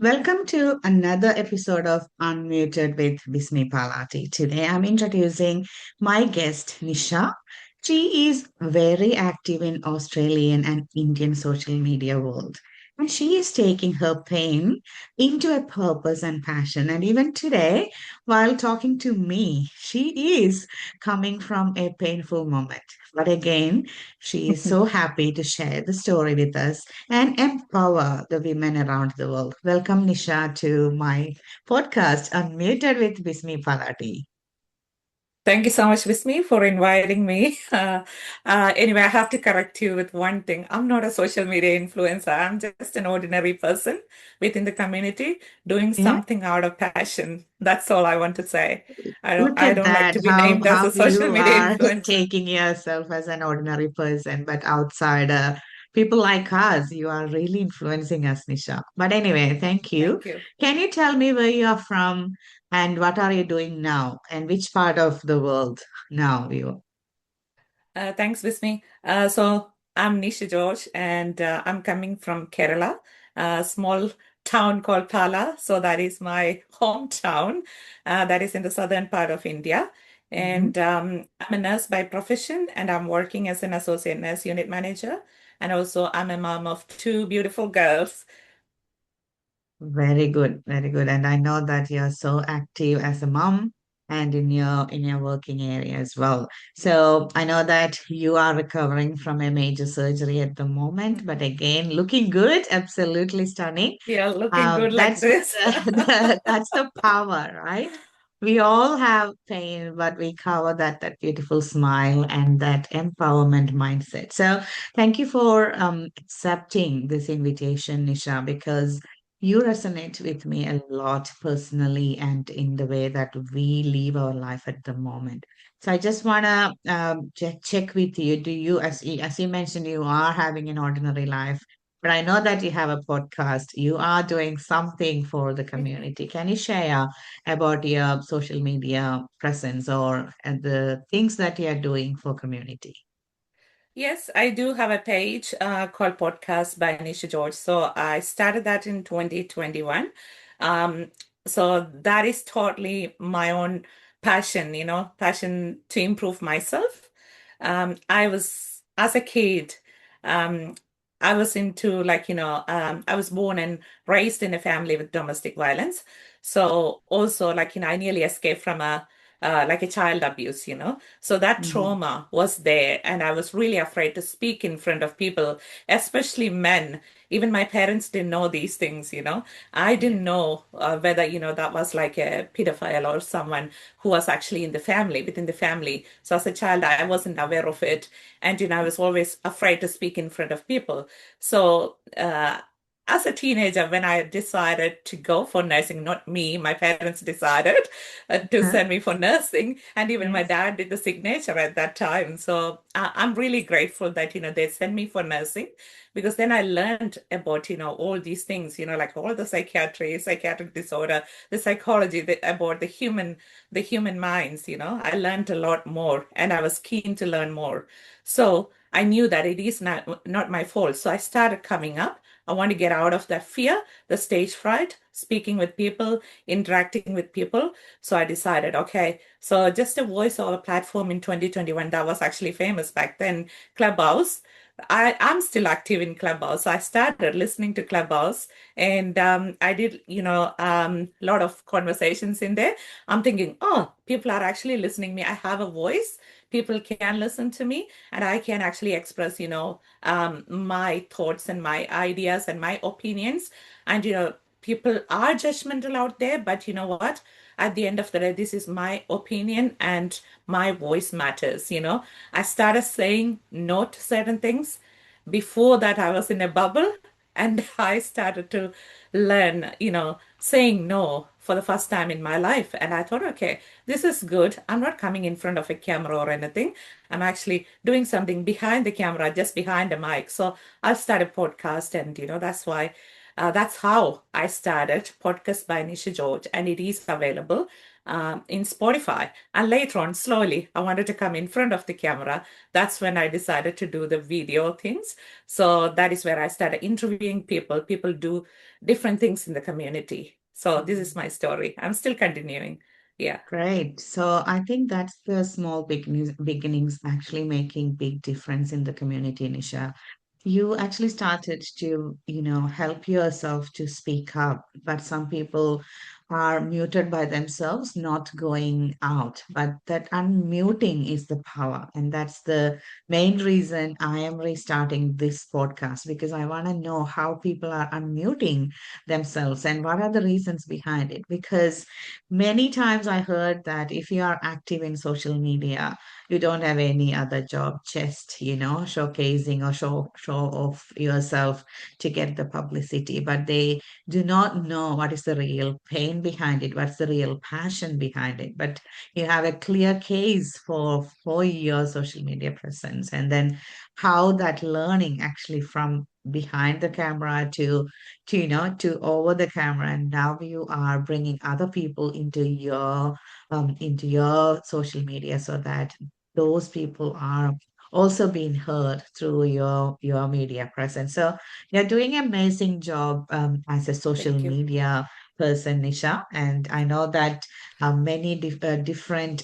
Welcome to another episode of Unmuted with Bismi Palati. Today I'm introducing my guest, Nisha. She is very active in Australian and Indian social media world. And she is taking her pain into a purpose and passion. And even today, while talking to me, she is coming from a painful moment. But again, she is so happy to share the story with us and empower the women around the world. Welcome, Nisha, to my podcast, Unmuted with Bismi Palati. Thank you so much, Vismi, for inviting me. Anyway, I have to correct you with one thing. I'm not a social media influencer. I'm just an ordinary person within the community doing Yeah, something out of passion. That's all I want to say. I don't, look I at don't like that, to be how named as how a social you media are influencer. taking yourself as an ordinary person, but outside people like us, you are really influencing us, Nisha. But anyway, thank you. Thank you. Can you tell me where you are from and what are you doing now and which part of the world now you? Thanks, Vismi. So I'm Nisha George, and I'm coming from Kerala, a small town called Pala. So that is my hometown. That is in the southern part of India. Mhm. And I'm a nurse by profession, and I'm working as an associate nurse unit manager. And also, I'm a mom of two beautiful girls. Very good, very good. And I know that you're so active as a mom and in your working area as well. So I know that you are recovering from a major surgery at the moment, but again, looking good, absolutely stunning. Yeah, looking good like That's what this. that's the power, right? We all have pain, but we cover that beautiful smile and that empowerment mindset. So thank you for accepting this invitation, Nisha, because you resonate with me a lot personally and in the way that we live our life at the moment. So I just want to check with you. Do you, as you mentioned, you are having an ordinary life, but I know that you have a podcast. You are doing something for the community. Can you share about your social media presence or the things that you are doing for community? Yes, I do have a page called Podcast by Nisha George. So I started that in 2021. Um, so that is totally my own passion, passion to improve myself. I was, as a kid, um, I was into I was born and raised in a family with domestic violence. So also I nearly escaped from a child abuse. So that Mhm. trauma was there, and I was really afraid to speak in front of people, especially men. Even my parents didn't know these things. I Yeah. didn't know whether that was like a pedophile or someone who was actually in the family, within the family. So as a child, I wasn't aware of it. And I was always afraid to speak in front of people. So, as a teenager, when I decided to go for nursing, not me, my parents decided to Huh? send me for nursing, and even my Yes. dad did the signature at that time. So I'm really grateful that they sent me for nursing, because then I learned about all these things, like all the psychiatry, psychiatric disorder, the psychology, about the human minds. I learned a lot more, and I was keen to learn more. So I knew that it is not my fault. So I started coming up. I want to get out of that fear, the stage fright, speaking with people, interacting with people. So I decided, okay, so just a voiceover platform in 2021 that was actually famous back then, Clubhouse. I'm still active in Clubhouse. So I started listening to Clubhouse, and I did a lot of conversations in there. I'm thinking, oh, people are actually listening me. I have a voice. People can listen to me, and I can actually express my thoughts and my ideas and my opinions. And people are judgmental out there, but you know what? At the end of the day, this is my opinion, and my voice matters. I started saying no to certain things. Before that, I was in a bubble, and I started to learn saying no for the first time in my life. And I thought, okay, this is good. I'm not coming in front of a camera or anything. I'm actually doing something behind the camera, just behind the mic. So I'll start a podcast, and that's why. That's how I started Podcast by Nisha George, and it is available in Spotify. And later on, slowly, I wanted to come in front of the camera. That's when I decided to do the video things. So that is where I started interviewing people. People do different things in the community. So this is my story. I'm still continuing. Yeah. Great. So I think that's the small beginnings actually making big difference in the community, Nisha. You actually started to, help yourself to speak up, but some people are muted by themselves, not going out. But that unmuting is the power. And that's the main reason I am restarting this podcast because I want to know how people are unmuting themselves and what are the reasons behind it. Because many times I heard that if you are active in social media, you don't have any other job, just, showcasing or show off yourself to get the publicity. But they do not know what is the real pain behind it, what's the real passion behind it. But you have a clear case for your social media presence, and then how that learning actually from behind the camera to over the camera, and now you are bringing other people into your social media so that those people are also being heard through your media presence. So you're doing an amazing job as a social Thank you. media person, Nisha, and I know that many different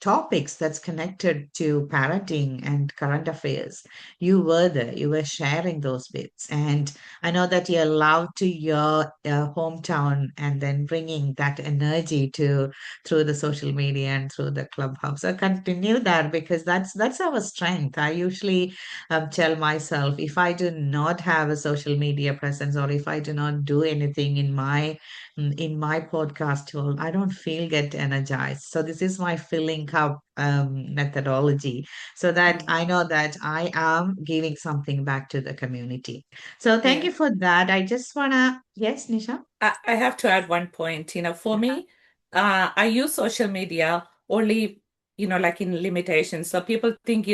topics that's connected to parenting and current affairs. You were there, you were sharing those bits, and I know that you're allowed to your hometown and then bringing that energy to through the social media and through the clubhouse. So continue that because that's our strength. I usually tell myself if I do not have a social media presence or if I do not do anything in my podcast tool, I don't feel get energized. So this is my filling cup methodology so that Mm. I know that I am giving something back to the community. So thank you Yeah. for that. I just wanna, yes, Nisha. I have to add one point. For me, I use social media only, like in limitations. So people think,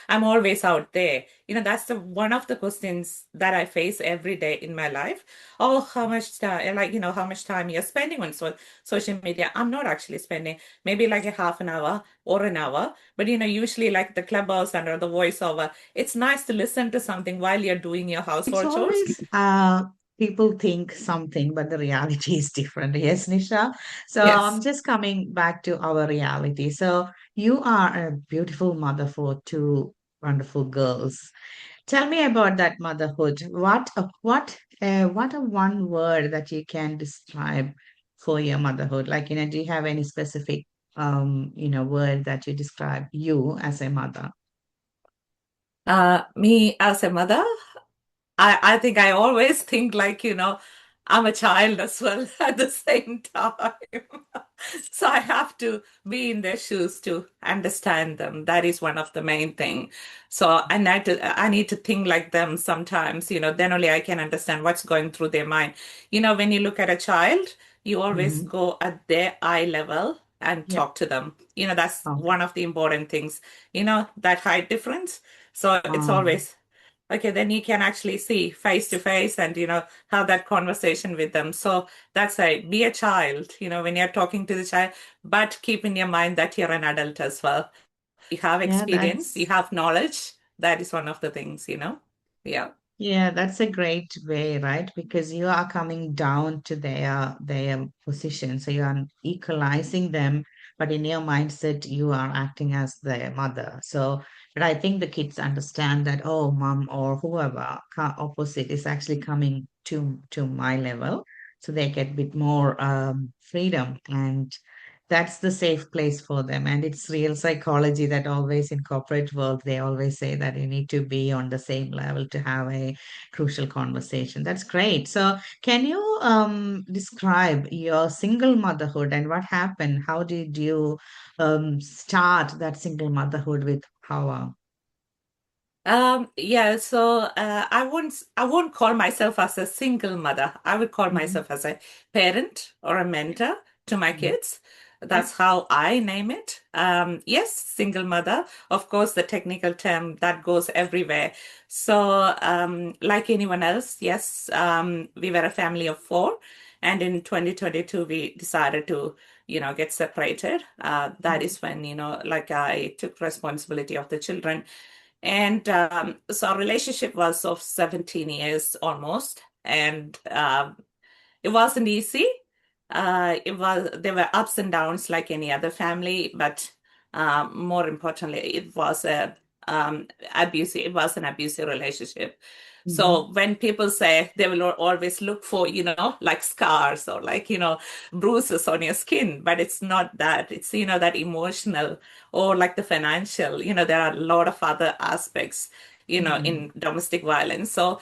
I'm always out there. That's the one of the questions that I face every day in my life. Oh, how much time, how much time you're spending on social media? I'm not actually spending maybe like a half an hour or an hour, but usually like the clubhouse under the voiceover, it's nice to listen to something while you're doing your It's household chores. always people think something, but the reality is different. Yes, Nisha. So I'm Yes. just coming back to our reality. So you are a beautiful mother for two wonderful girls. Tell me about that motherhood. What a one word that you can describe for your motherhood? Like, do you have any specific word that you describe you as a mother? Me as a mother, I think I always think like, I'm a child as well at the same time. So I have to be in their shoes to understand them. That is one of the main thing. So I need to think like them sometimes, then only I can understand what's going through their mind. When you look at a child, you always Mm-hmm. go at their eye level and Yeah. talk to them. That's Okay. one of the important things, that height difference. So it's Um, always okay, then you can actually see face to face and, have that conversation with them. So that's right. Be a child, when you're talking to the child, but keep in your mind that you're an adult as well. You have yeah, experience, you that's have knowledge. That is one of the things. Yeah. Yeah, that's a great way, right? Because you are coming down to their position. So you are equalizing them, but in your mindset, you are acting as their mother. So, but I think the kids understand that, oh, mom or whoever opposite is actually coming to my level. So they get a bit more freedom and that's the safe place for them. And it's real psychology that always in corporate world, they always say that you need to be on the same level to have a crucial conversation. That's great. So can you describe your single motherhood and what happened? How did you start that single motherhood with power? Yeah, so I won't call myself as a single mother. I would call Mhm. myself as a parent or a mentor to my Mhm. kids. Yeah. That's how I name it. Yes, single mother. Of course, the technical term that goes everywhere. So, like anyone else, yes, we were a family of four. And in 2022, we decided to, get separated. That is when, like I took responsibility of the children. And so our relationship was of 17 years almost. And it wasn't easy. There were ups and downs like any other family, but more importantly, it was abusive. It was an abusive relationship. Mhm. So when people say they will always look for, like scars or like, bruises on your skin, but it's not that. It's, that emotional or like the financial, there are a lot of other aspects, Mhm. in domestic violence. So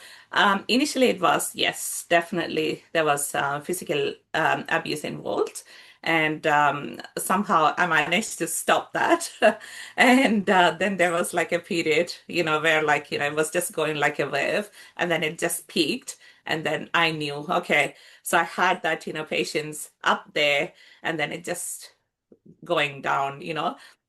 initially, it was, yes, definitely, there was physical abuse involved. And somehow I managed to stop that. And then there was like a period, where like, it was just going like a wave and then it just peaked. And then I knew, okay, so I had that, patience up there and then it just going down,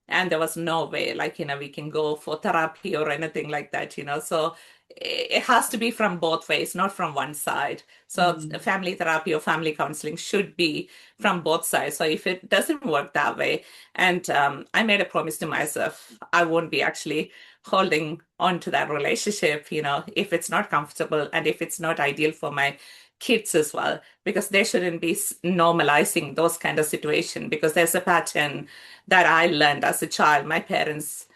and there was no way like, we can go for therapy or anything like that, So it has to be from both ways, not from one side. So Mhm. family therapy or family counseling should be from both sides. So if it doesn't work that way, and I made a promise to myself, I won't be actually holding on to that relationship, if it's not comfortable and if it's not ideal for my kids as well, because they shouldn't be normalizing those kind of situation, because there's a pattern that I learned as a child. My parents,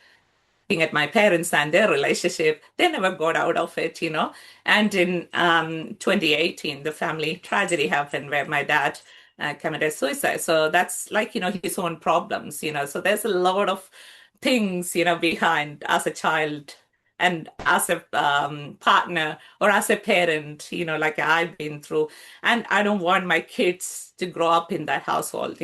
looking at my parents and their relationship, they never got out of it, And in 2018, the family tragedy happened where my dad committed suicide. So that's like, his own problems, So there's a lot of things, behind as a child and as a partner or as a parent, like I've been through. And I don't want my kids to grow up in that household,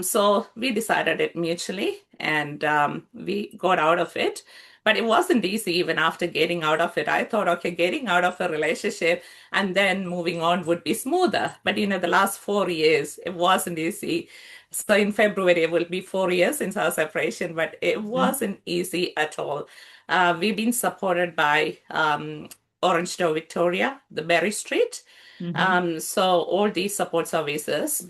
So we decided it mutually and we got out of it. But it wasn't easy even after getting out of it. I thought, okay, getting out of a relationship and then moving on would be smoother. But the last 4 years, it wasn't easy. So in February, it will be 4 years since our separation, but it Mhm. wasn't easy at all. We've been supported by Orange Door Victoria, the Berry Street. Mhm. So all these support services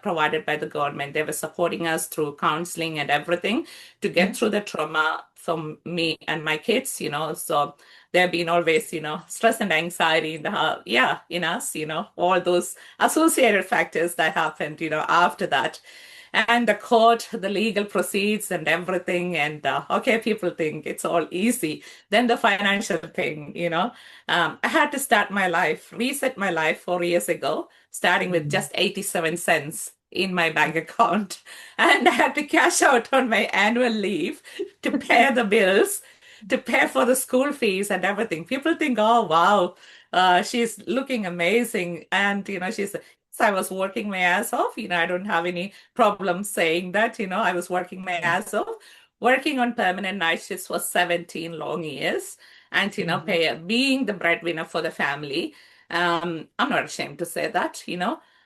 provided by the government, they were supporting us through counseling and everything to Yeah. get through the trauma from me and my kids, So there have been always, stress and anxiety in yeah, in us, all those associated factors that happened, after that. And the court, the legal proceeds and everything. And okay, people think it's all easy. Then the financial thing, I had to start my life, reset my life 4 years ago, starting with Mhm. just 87 cents in my bank account. And I had to cash out on my annual leave to pay the bills, to pay for the school fees and everything. People think, oh, wow, she's looking amazing. And, so I was working my ass off. I don't have any problem saying that, I was working my Yeah. ass off, working on permanent night shifts for 17 long years and Mhm. being the breadwinner for the family. I'm not ashamed to say that,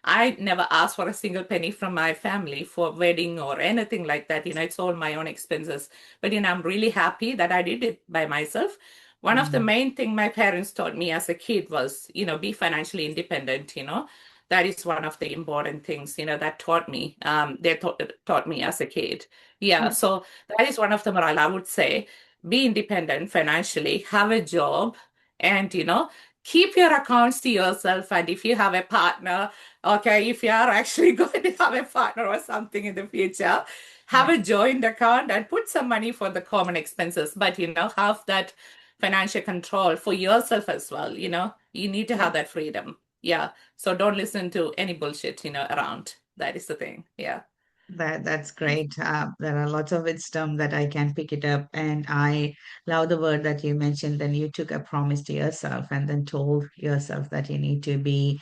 I never asked for a single penny from my family for wedding or anything like that. It's all my own expenses. But I'm really happy that I did it by myself. One of the Mhm. main thing my parents taught me as a kid was, be financially independent, that is one of the important things, that taught me. They taught me as a kid. Yeah, Yeah. so that is one of the moral I would say. Be independent financially, have a job, and keep your accounts to yourself. And if you have a partner, okay, if you are actually going to have a partner or something in the future, have Yeah. a joint account and put some money for the common expenses. But have that financial control for yourself as well. You need to Yeah. have that freedom. Yeah. So don't listen to any bullshit, around. That is the thing. Yeah. That's great. There are lots of wisdom that I can pick it up, and I love the word that you mentioned. Then you took a promise to yourself, and then told yourself that you need to be,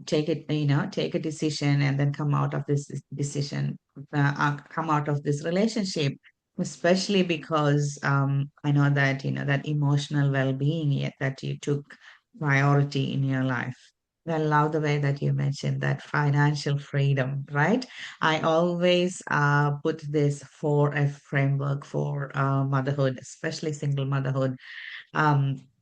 take it, take a decision, and then come out of this decision, come out of this relationship. Especially because I know that that emotional well-being yet that you took priority in your life. I love the way that you mentioned that financial freedom, right? I always put this for a framework for motherhood, especially single motherhood.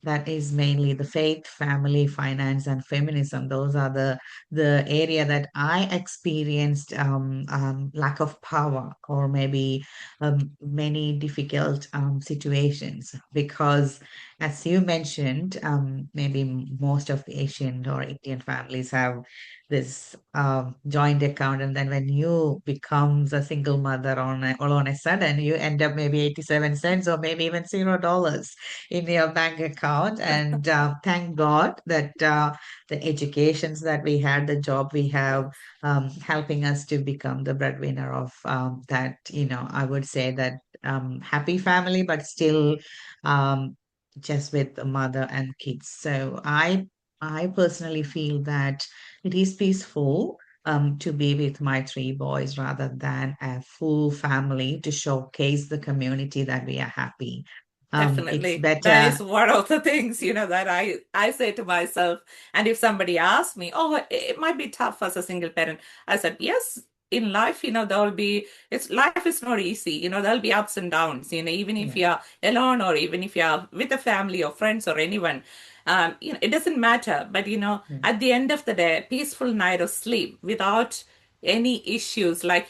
That is mainly the faith, family, finance, and feminism. Those are the area that I experienced lack of power, or maybe many difficult situations, because as you mentioned, maybe most of the Asian or Indian families have this joint account, and then when you becomes a single mother all on a sudden, you end up maybe 87 cents or maybe even $0 in your bank account. And thank God that the educations that we had, the job we have, Yes, helping us to become the breadwinner of that, I would say that happy family, but still um, just with the mother and kids. So I personally feel that it is peaceful to be with my three boys rather than a full family to showcase the community that we are happy. It's definitely. That better. is one of the things, that I say to myself. And if somebody asks me, oh, it might be tough as a single parent, I said, yes, in life, there'll be, life is not easy. There'll be ups and downs, even if Yeah. you're alone or even if you're with a family or friends or anyone. It doesn't matter. But, Yeah. at the end of the day, peaceful night of sleep without any issues like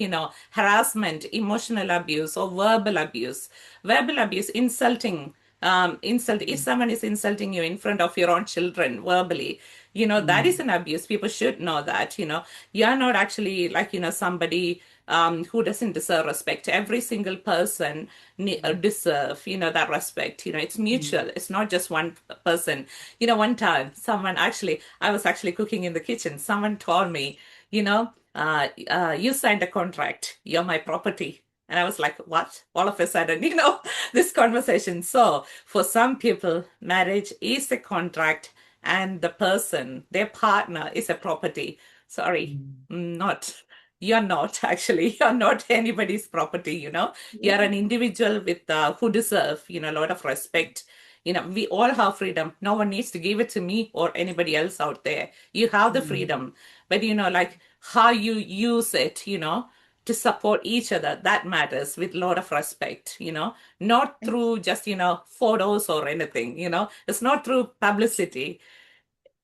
harassment, emotional abuse, or verbal abuse, insulting, insult, if Mm. someone is insulting you in front of your own children verbally, that is Mm. an abuse. People should know that. You're not actually like somebody who doesn't deserve respect. Every single person deserve that respect. It's Mm. mutual. It's not just one person. One time someone actually, I was actually cooking in the kitchen, someone told me, you signed a contract, you're my property. And I was like, what? All of a sudden, this conversation. So for some people, marriage is a contract and the person, their partner, is a property. Sorry, Mm. not. You're not actually. You're not anybody's property. You're Yeah. an individual with who deserve a lot of respect. We all have freedom. No one needs to give it to me or anybody else out there. You have the Mm. freedom, but like how you use it. To support each other, that matters with a lot of respect, not through just photos or anything. It's not through publicity.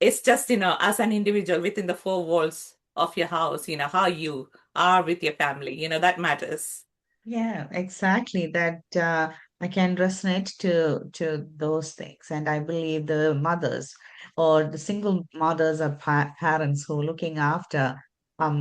It's just as an individual within the four walls of your house, how you are with your family, that matters. Yeah, exactly. That I can resonate to those things, and I believe the mothers or the single mothers or parents who are looking after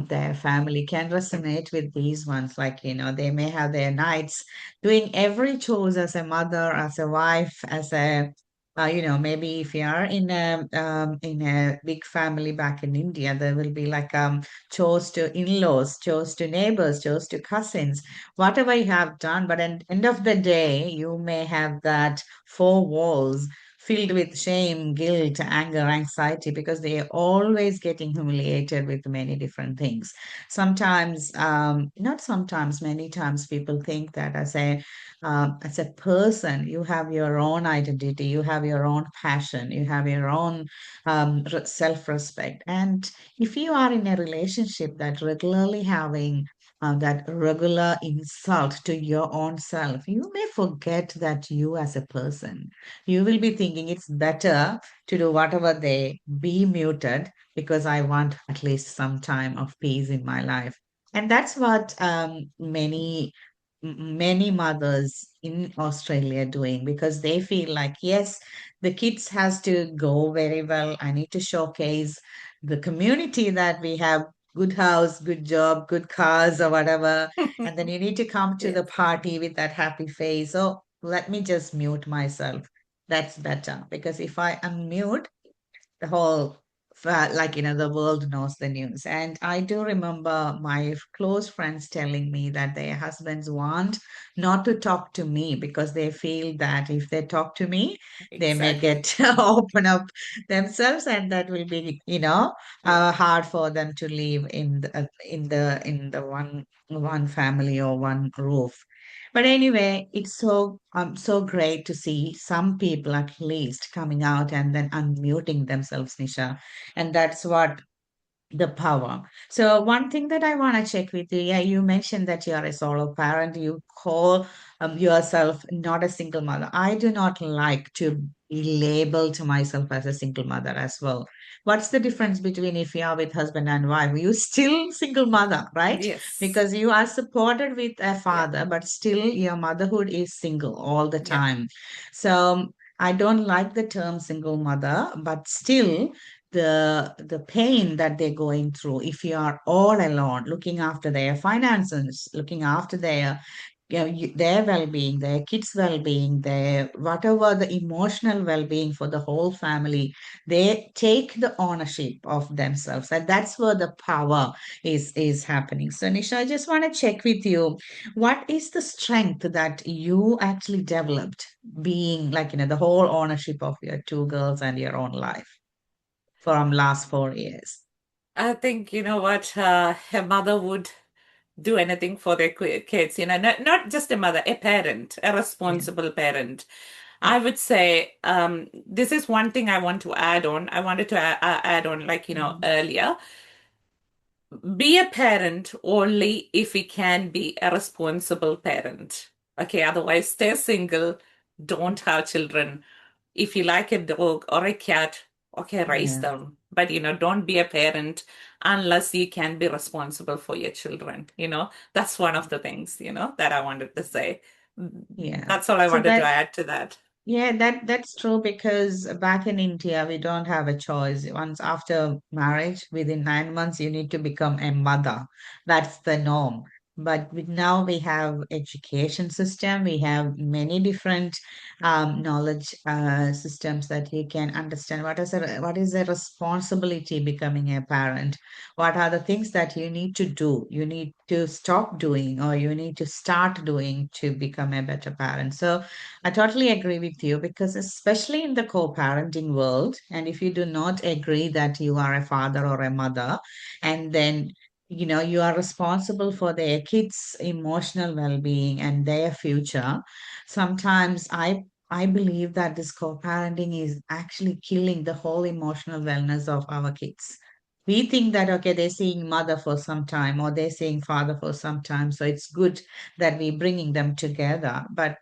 their family can resonate with these ones. Like, they may have their nights doing every chores as a mother, as a wife, as a maybe if you are in a big family back in India, there will be like chores to in-laws, chores to neighbors, chores to cousins, whatever you have done. But at the end of the day, you may have that four walls filled with shame, guilt, anger, anxiety, because they are always getting humiliated with many different things. Sometimes, not sometimes, many times people think that as a person, you have your own identity, you have your own passion, you have your own self-respect. And if you are in a relationship that regularly having that regular insult to your own self, you may forget that you as a person. You will be thinking it's better to do whatever they be muted because I want at least some time of peace in my life. And that's what many mothers in Australia doing, because they feel like, yes, the kids has to go very well. I need to showcase the community that we have good house, good job, good cars, or whatever. And then you need to come to the Yes. party with that happy face. So let me just mute myself. That's better, because if I unmute, the whole like the world knows the news. And I do remember my close friends telling me that their husbands want not to talk to me because they feel that if they talk to me, they may Exactly. get open up themselves, and that will be Yes. hard for them to live in the one family or one roof. But anyway, it's so great to see some people at least coming out and then unmuting themselves, Nisha. And that's what the power. So one thing that I want to check with you, yeah, you mentioned that you are a solo parent. You call yourself not a single mother. I do not like to be labeled to myself as a single mother as well. What's the difference between if you are with husband and wife? You still single mother, right? Yes. Because you are supported with a Yeah. father, but still your motherhood is single all the Yeah. time. So I don't like the term single mother, but still the pain that they're going through if you are all alone looking after their finances, looking after their their well-being, their kids well-being, their whatever the emotional well-being for the whole family, they take the ownership of themselves, and that's where the power is happening. So Nisha, I just want to check with you, what is the strength that you actually developed being like, the whole ownership of your two girls and your own life from last 4 years. I think, you know what, a mother would do anything for their kids, not just a mother, a parent, a Yeah, responsible parent. yeah, I would say this is one thing I want to add on. I wanted to add on, like, mhm, earlier. Be a parent only if we can be a responsible parent. Okay, otherwise stay single, don't have children. If you like a dog or a cat, okay, raise yeah, them. But don't be a parent unless you can be responsible for your children. That's one of the things, that I wanted to say. yeah. That's all I So wanted to that add to that. Yeah, that's true because back in India, we don't have a choice. Once after marriage, within 9 months, you need to become a mother. That's the norm. But now we have education system. We have many different knowledge systems that you can understand what is a responsibility becoming a parent. What are the things that you need to do? You need to stop doing or you need to start doing to become a better parent. So I totally agree with you because, especially in the co parenting world, and if you do not agree that you are a father or a mother, and then you are responsible for their kids' emotional well being and their future, sometimes I believe that this co parenting is actually killing the whole emotional wellness of our kids. We think that, okay, they're seeing mother for some time or they're seeing father for some time. So it's good that we're bringing them together. But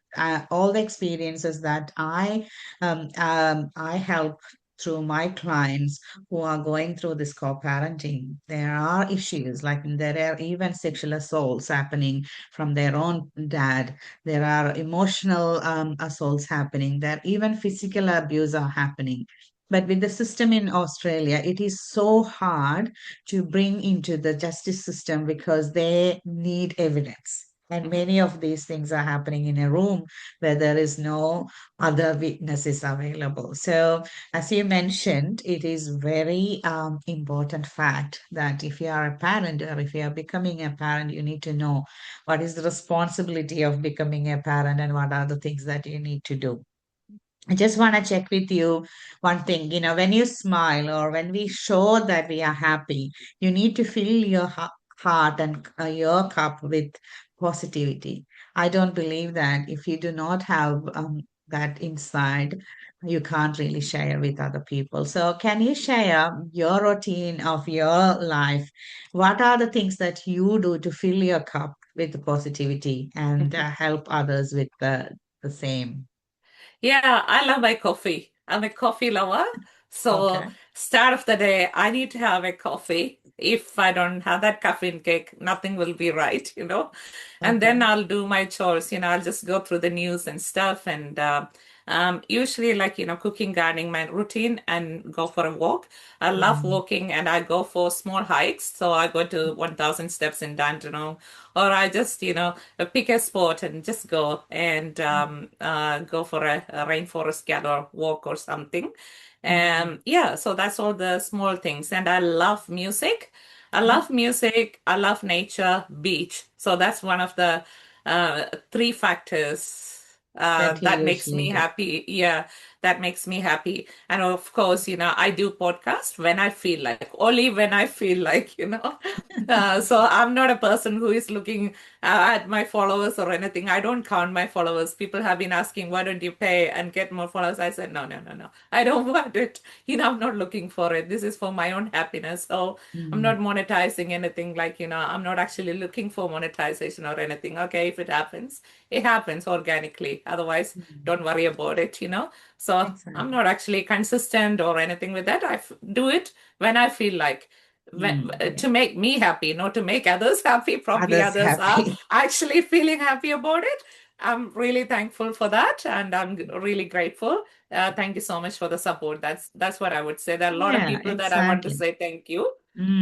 all the experiences that I help through my clients who are going through this co-parenting, there are issues like there are even sexual assaults happening from their own dad. There are emotional assaults happening. There even physical abuse are happening. But with the system in Australia, it is so hard to bring into the justice system because they need evidence. And Mhm. many of these things are happening in a room where there is no other witnesses available. So, as you mentioned, it is very important fact that if you are a parent or if you are becoming a parent, you need to know what is the responsibility of becoming a parent and what are the things that you need to do. I just want to check with you one thing. When you smile or when we show that we are happy, you need to fill your heart and your cup with positivity. I don't believe that if you do not have that inside, you can't really share with other people. So, can you share your routine of your life? What are the things that you do to fill your cup with positivity and help others with the same? Yeah, I love my coffee. I'm a coffee lover. So, Okay. start of the day, I need to have a coffee. If I don't have that caffeine kick, nothing will be right. And then Okay. I'll do my chores. I'll just go through the news and stuff. And usually, like, cooking, gardening, my routine, and go for a walk. I love Mm, walking and I go for small hikes. So, I go to 1,000 steps in Dandenong, or I just, pick a spot and just go and go for a rainforest gather walk or something. mm, Yeah, so that's all the small things. And I love music. I mm. love music. I love nature, beach. So that's one of the three factors That you that makes usually me do. happy. Yeah, that makes me happy. And of course, I do podcast when I feel like, only when I feel like, so I'm not a person who is looking at my followers or anything. I don't count my followers. People have been asking, why don't you pay and get more followers? I said, no, no, no, no. I don't want it. I'm not looking for it. This is for my own happiness. So I'm Mm, not monetizing anything, like, I'm not actually looking for monetization or anything. Okay, if it happens organically. Otherwise, mm. don't worry about it, So I'm Exactly. not actually consistent or anything with that. Do it when I feel like, Yeah. to make me happy, not to make others happy. Probably Others others are happy. actually feeling happy about it. I'm really thankful for that, and I'm really grateful. Thank you so much for the support. That's what I would say. There are a lot of Yeah, people that I want to exactly. say thank you,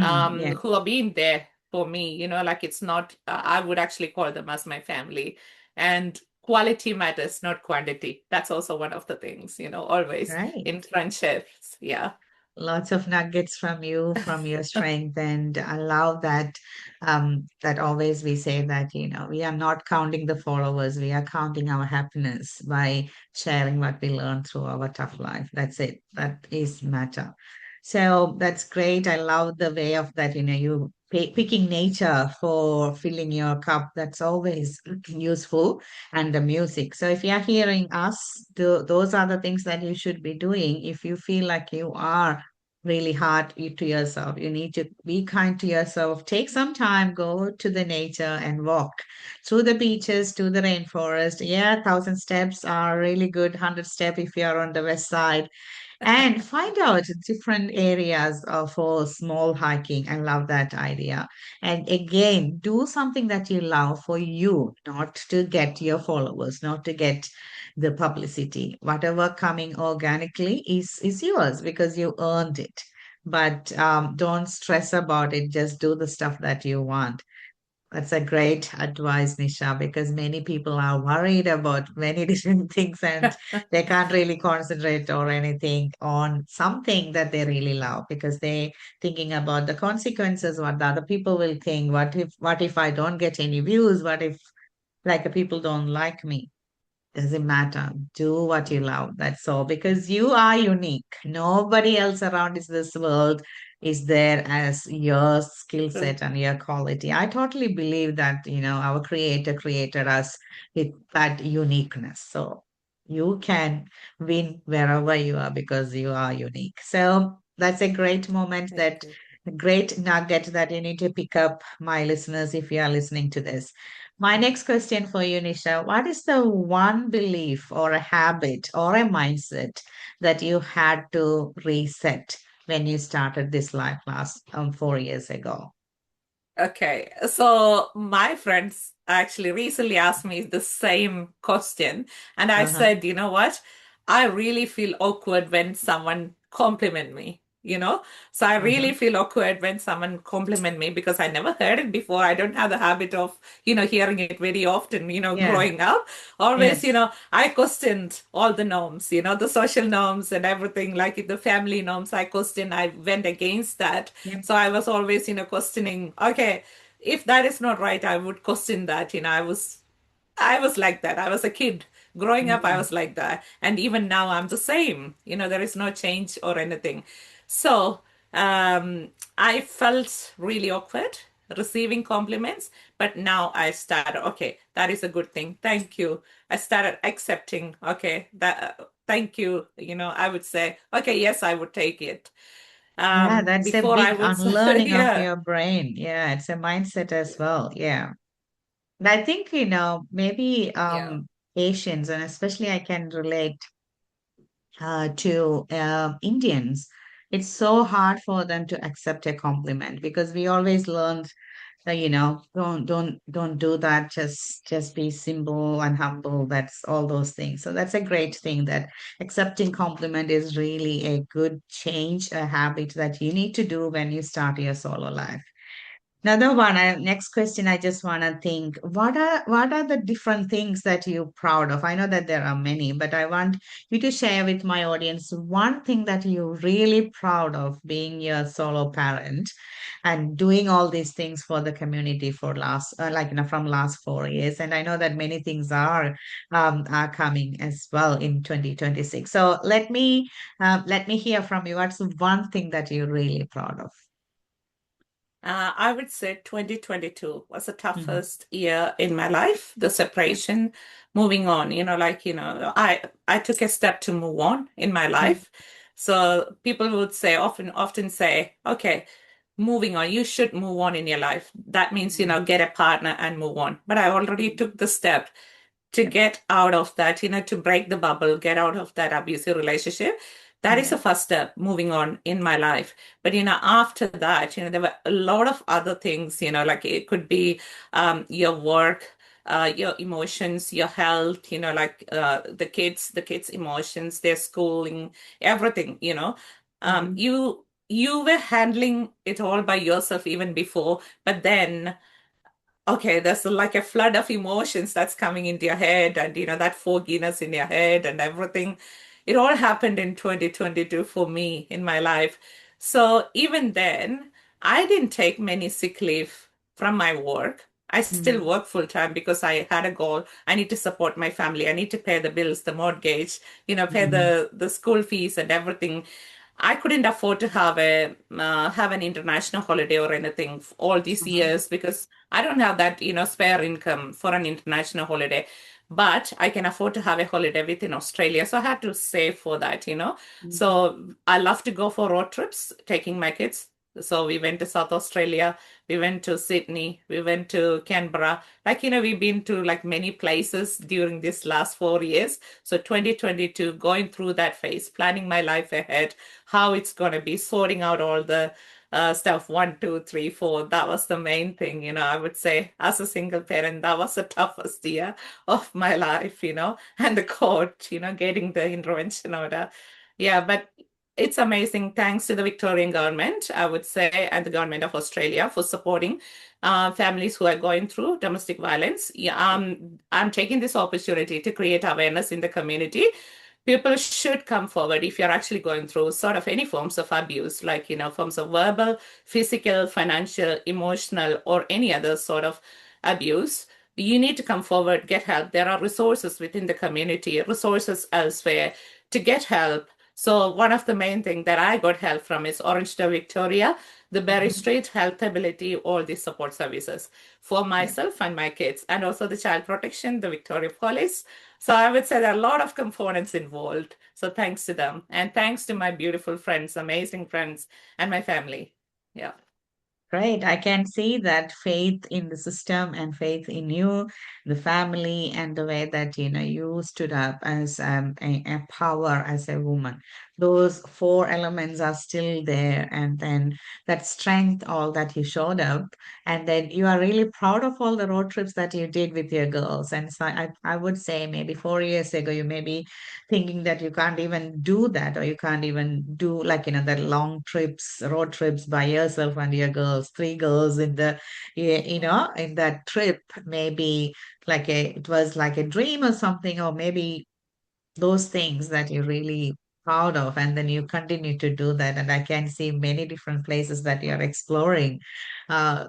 Yeah, who have been there for me. Like, it's not. I would actually call them as my family, and quality matters, not quantity. That's also one of the things. Always right. in friendships. Yeah. Lots of nuggets from you, from your strength, and I love that. That always we say that we are not counting the followers, we are counting our happiness by sharing what we learn through our tough life. That's it. That is matter. So that's great. I love the way of that. You picking nature for filling your cup. That's always useful, and the music. So if you are hearing us, those are the things that you should be doing. If you feel like you are really hard to yourself, you need to be kind to yourself. Take some time, go to the nature and walk through the beaches to the rainforest. Yeah, 1,000 steps are really good. 100 step if you are on the west side, and find out different areas for small hiking. I love that idea. And again, do something that you love for you, not to get your followers, not to get the publicity. Whatever coming organically is yours because you earned it. But don't stress about it. Just do the stuff that you want. That's a great advice, Nisha, because many people are worried about many different things and they can't really concentrate or anything on something that they really love because they thinking about the consequences, what the other people will think, what if I don't get any views, what if like people don't like me. Doesn't matter. Do what you love. That's all. Because you are unique. Nobody else around is this world is there as your skill True. set and your quality. I totally believe that, our creator created us with that uniqueness. So you can win wherever you are because you are unique. So that's a great moment, Thank that you. great nugget that you need to pick up, my listeners, if you are listening to this. My next question for you, Nisha, what is the one belief or a habit or a mindset that you had to reset when you started this life last 4 years ago? Okay, so my friends actually recently asked me the same question, and I Uh-huh. said, you know what? I really feel awkward when someone compliment me. So I Uh-huh. really feel awkward when someone compliment me because I never heard it before. I don't have the habit of, hearing it very often, Yeah. growing up. Always, Yes. I questioned all the norms, the social norms and everything, like the family norms. I went against that. Yep. So I was always, questioning, okay, if that is not right, I would question that. I was like that. I was a kid. Growing up, I Mm. was like that. And even now, I'm the same. There is no change or anything. So I felt really awkward receiving compliments. But now I started, okay, that is a good thing. Thank you. I started accepting, okay, thank you. I would say, okay, yes, I would take it. Yeah, that's a Before I big would say, unlearning of yeah, your brain. Yeah, it's a mindset as well. Yeah. And I think, maybe yeah. Asians, and especially I can relate to Indians, it's so hard for them to accept a compliment because we always learned that, don't do that. Just be simple and humble. That's all those things. So that's a great thing that accepting compliment is really a good change, a habit that you need to do when you start your solo life. Another one, next question, I just want to think, what are the different things that you're proud of? I know that there are many, but I want you to share with my audience one thing that you're really proud of being your solo parent and doing all these things for the community for last, from last 4 years. And I know that many things are coming as well in 2026. So let me hear from you. What's the one thing that you're really proud of? I would say 2022 was the Mhm. toughest year in my life. The separation, moving on, I took a step to move on in my Mhm. life. So people would say, often say, okay, moving on, you should move on in your life. That means, get a partner and move on. But I already Mhm. took the step to get out of that, to break the bubble, get out of that abusive relationship. That is Yeah. the first step moving on in my life. But, after that, there were a lot of other things, like it could be your work, your emotions, your health, the kids' emotions, their schooling, everything, Mhm. you were handling it all by yourself even before, but then okay, there's like a flood of emotions that's coming into your head and that fogginess in your head and everything. It all happened in 2022 for me in my life. So even then, I didn't take many sick leave from my work. I still Mhm. work full time because I had a goal. I need to support my family. I need to pay the bills, the mortgage, pay Mhm. the school fees and everything. I couldn't afford to have an international holiday or anything all these Mhm. years because I don't have that, spare income for an international holiday. But I can afford to have a holiday within Australia. So I had to save for that. Mhm. So I love to go for road trips, taking my kids. So we went to South Australia, we went to Sydney, we went to Canberra. Like, we've been to like many places during this last 4 years. So 2022, going through that phase, planning my life ahead, how it's going to be, sorting out all the stuff, one, two, three, four. That was the main thing, I would say as a single parent, that was the toughest year of my life, and the court, getting the intervention order. Yeah, but it's amazing. Thanks to the Victorian government, I would say, and the government of Australia for supporting families who are going through domestic violence. Yeah, I'm taking this opportunity to create awareness in the community. People should come forward if you're actually going through sort of any forms of abuse, like, forms of verbal, physical, financial, emotional, or any other sort of abuse. You need to come forward, get help. There are resources within the community, resources elsewhere to get help. So one of the main things that I got help from is Orange Day Victoria, the Berry Mhm. Street, Health Ability, all these support services for Yeah. myself and my kids, and also the Child Protection, the Victoria Police. So I would say there are a lot of components involved. So thanks to them. And thanks to my beautiful friends, amazing friends, and my family. Yeah. Great. I can see that faith in the system and faith in you, the family, and the way that you stood up as a power as a woman. Those four elements are still there, and then that strength, all that you showed up, and then you are really proud of all the road trips that you did with your girls. And so I would say maybe 4 years ago, you may be thinking that you can't even do that, or you can't even do like that long trips, road trips by yourself and your girls, three girls in the in that trip. Maybe it was like a dream or something, or maybe those things that you're really proud of, and then you continue to do that. And I can see many different places that you're exploring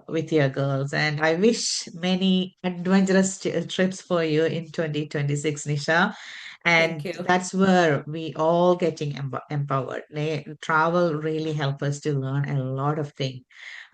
with your girls, and I wish many adventurous trips for you in 2026, Nisha. Thank And you. that's where we all getting empowered. Travel really help us to learn a lot of things.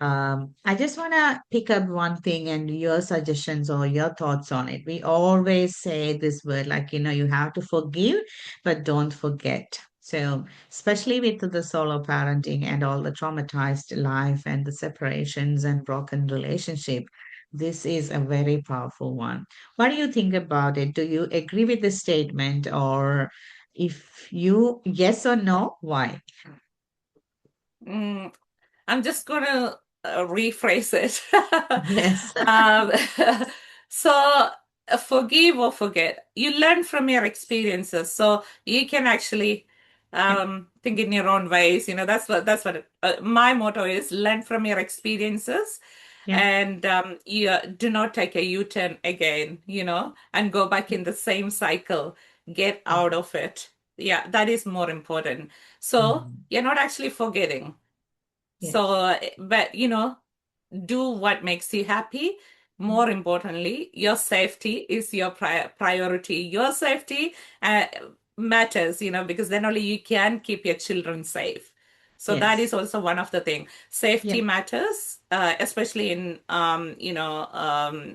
I just want to pick up one thing and your suggestions or your thoughts on it. We always say this word, like, you have to forgive, but don't forget. So, especially with the solo parenting and all the traumatized life and the separations and broken relationship, this is a very powerful one. What do you think about it? Do you agree with the statement, or if you, yes or no, why? Mm, I'm just going to rephrase it. Yes. um, so, forgive or forget. You learn from your experiences, so you can actually think in your own ways. That's what my motto is: learn from your experiences. Yeah. and you do not take a U-turn again, and go back in the same cycle. Get Yeah. out of it. Yeah, that is more important. So Mhm. you're not actually forgetting. So, Yes. but do what makes you happy. More Mhm. importantly, your safety is your priority. Your safety uh, matters, because then only you can keep your children safe. So that Yes. is also one of the things. Yeah. Safety matters, especially in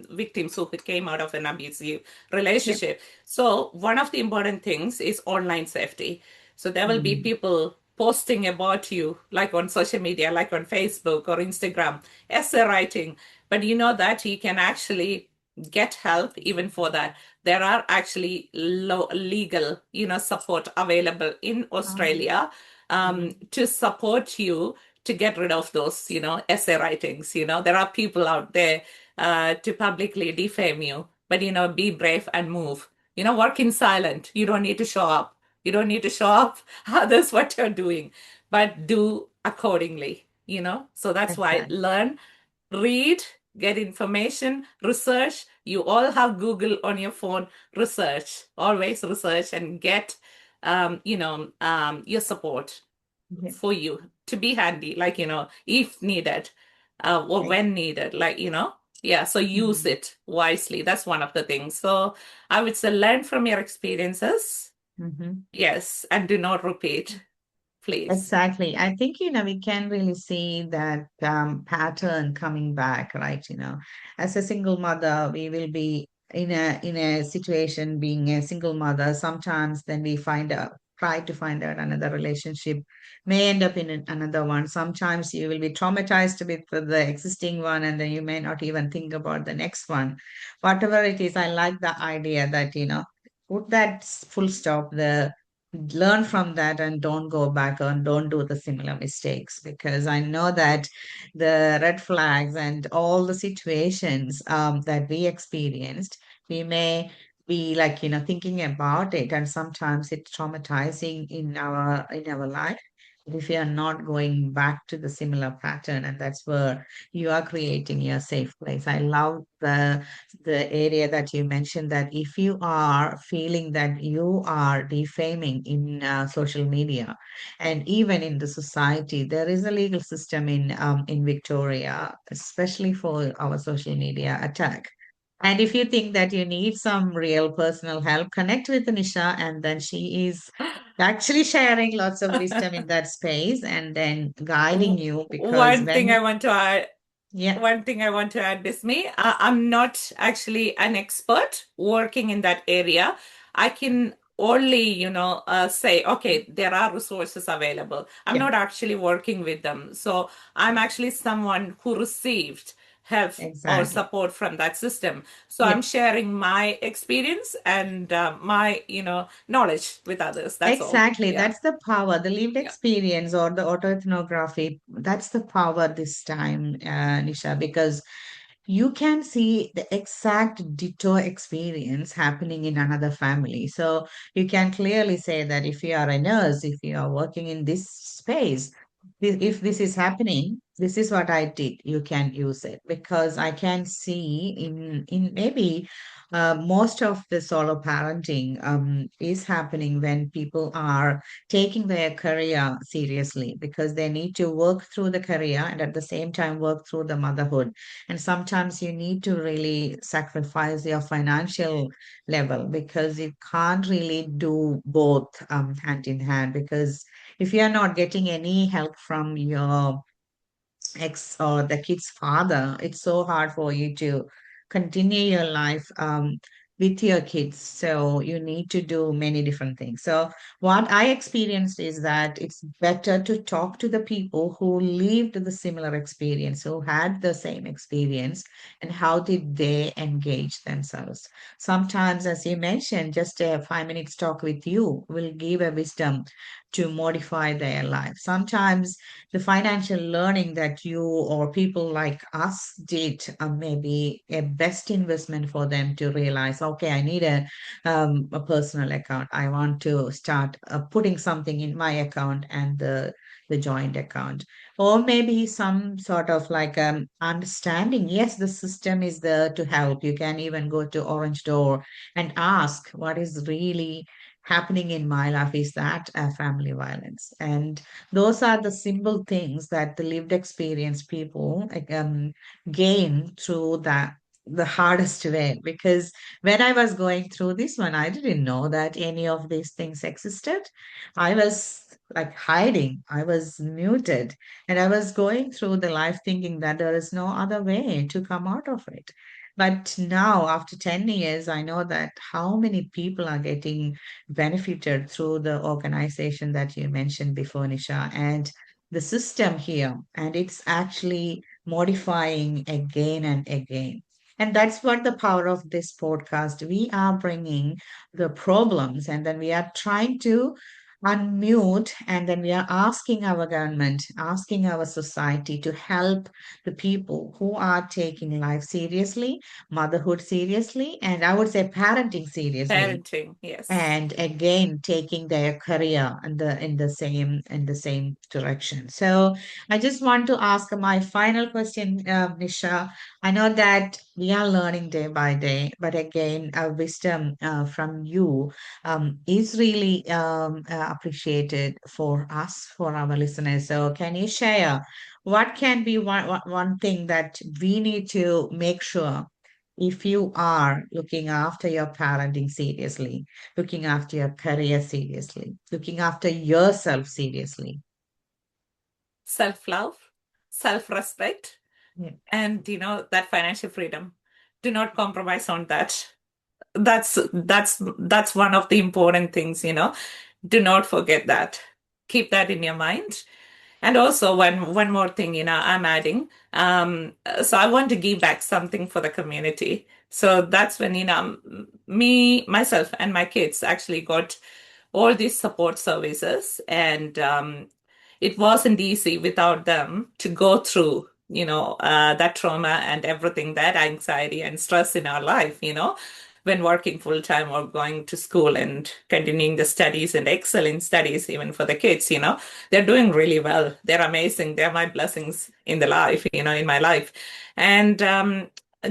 victims who came out of an abusive Yeah. relationship. So one of the important things is online safety. So there will be Mm. people posting about you, like on social media, like on Facebook or Instagram, essay writing. But you know that you can actually get help even for that. There are actually legal, support available in Australia Mhm. to support you to get rid of those, essay writings. There are people out there to publicly defame you, but be brave and move. Work in silent. You don't need to show up. You don't need to show off others what you're doing, but do accordingly, So that's why Exactly. learn, read, get information, research. You all have Google on your phone. Research, always research and get, your support Yeah. for you to be handy, like, if needed, or Ex- when needed, like, yeah, so use Mhm. it wisely. That's one of the things. So I would say learn from your experiences. Mhm. Yes, and do not repeat, please. Exactly. I think, we can really see that pattern coming back, right? As a single mother, we will be in a situation being a single mother. Sometimes then we try to find out another relationship, may end up in another one. Sometimes you will be traumatized with the existing one, and then you may not even think about the next one. Whatever it is, I like the idea that, put that full stop there, learn from that and don't go back and don't do the similar mistakes, because I know that the red flags and all the situations that we experienced, we may be like thinking about it, and sometimes it's traumatizing in our life if you are not going back to the similar pattern, and that's where you are creating your safe place. I love the area that you mentioned, that if you are feeling that you are defaming in social media and even in the society, there is a legal system in Victoria, especially for our social media attack. And if you think that you need some real personal help, connect with Nisha, and then she is actually sharing lots of wisdom in that space and then guiding you, because One thing I when, want to add, yeah, one thing I want to add, Bismi, I'm not actually an expert working in that area. I can only, say, okay, there are resources available. I'm yeah, not actually working with them. So I'm actually someone who received help or exactly. support from that system. So Yeah. I'm sharing my experience and my, knowledge with others. That's all. Exactly. Yeah. That's the power, the lived Yeah. experience or the autoethnography. That's the power this time, Nisha, because you can see the exact ditto experience happening in another family. So you can clearly say that if you are a nurse, if you are working in this space, if this is happening, this is what I did. You can use it, because I can see in maybe most of the solo parenting is happening when people are taking their career seriously, because they need to work through the career and at the same time work through the motherhood. And sometimes you need to really sacrifice your financial level, because you can't really do both hand in hand. Because if you're not getting any help from your ex or the kid's father, it's so hard for you to continue your life with your kids. So you need to do many different things. So what I experienced is that it's better to talk to the people who lived the similar experience, who had the same experience, and how did they engage themselves. Sometimes, as you mentioned, just a 5 minutes talk with you will give a wisdom to modify their life. Sometimes the financial learning that you or people like us did may be a best investment for them to realize, okay, I need a personal account. I want to start putting something in my account, and the the joint account, or maybe some sort of like understanding. Yes, the system is there to help. You can even go to Orange Door and ask what is really happening in my life. Is that family violence? And those are the simple things that the lived experience people gain through that the hardest way. Because when I was going through this one, I didn't know that any of these things existed. I was like hiding, I was muted, and I was going through the life thinking that there is no other way to come out of it. But now, after 10 years, I know that how many people are getting benefited through the organization that you mentioned before, Nisha, and the system here. And it's actually modifying again and again. And that's what the power of this podcast. We are bringing the problems and then we are trying to unmute and then we are asking our government, asking our society to help the people who are taking life seriously, motherhood seriously, and I would say parenting seriously, Parenting, yes. and again taking their career in the same direction. So I just want to ask my final question, Nisha. I know that we are learning day by day, but again, wisdom from you is really appreciated for us, for our listeners. So can you share what can be one thing that we need to make sure if you are looking after your parenting seriously, looking after your career seriously, looking after yourself seriously? Self-love, self-respect, Yeah. and that financial freedom. Do not compromise on that. That's one of the important things. Do not forget that. Keep that in your mind. And also one more thing, I'm adding. So I want to give back something for the community. So that's when, me, myself, and my kids actually got all these support services. And it wasn't easy without them to go through, that trauma and everything, that anxiety and stress in our life, when working full time or going to school and continuing the studies and excellent studies, even for the kids, they're doing really well. They're amazing. They're my blessings in the life, in my life. And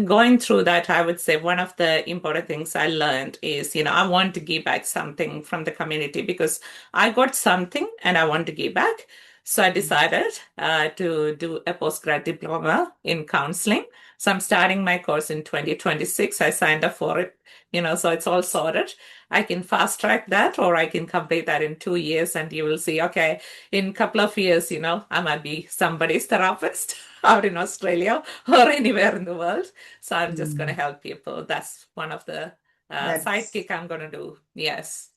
going through that, I would say one of the important things I learned is, I want to give back something from the community because I got something and I want to give back. So I decided to do a postgrad diploma in counseling. So I'm starting my course in 2026. I signed up for it, so it's all sorted. I can fast track that or I can complete that in 2 years and you will see, okay, in a couple of years, I might be somebody's therapist out in Australia or anywhere in the world. So I'm just going to Mm, help people. That's one of the That's sidekick I'm going to do. Yes.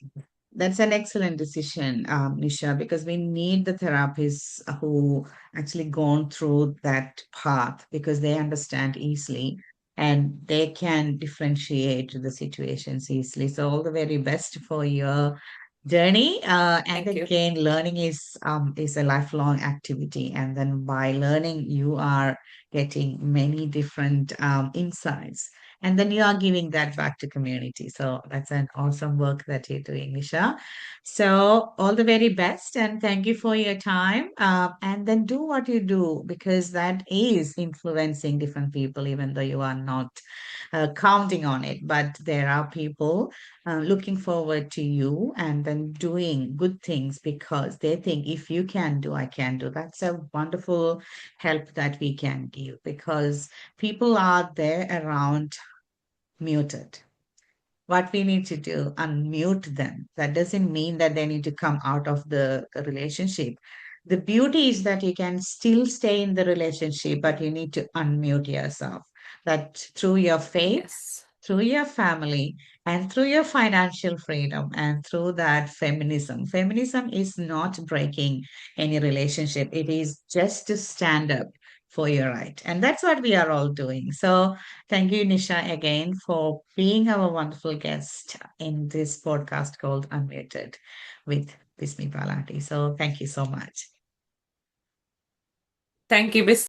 That's an excellent decision, Nisha, because we need the therapists who actually gone through that path because they understand easily and they can differentiate the situations easily. So all the very best for your journey. And Thank you. again, learning is a lifelong activity, and then by learning, you are getting many different insights and then you are giving that back to community. So that's an awesome work that you're doing, Nisha. So all the very best and thank you for your time. And then do what you do because that is influencing different people, even though you are not counting on it. But there are people looking forward to you and then doing good things because they think if you can do, I can do. That's a wonderful help that we can give because people are there around muted. What we need to do, unmute them. That doesn't mean that they need to come out of the relationship. The beauty is that you can still stay in the relationship, but you need to unmute yourself. That through your faith, Yes. through your family, and through your financial freedom, and through that feminism. Feminism is not breaking any relationship, it is just to stand up for your right. And that's what we are all doing. So, thank you, Nisha, again for being our wonderful guest in this podcast called Unmuted with Bismi Balati. So, thank you so much. Thank you, Miss.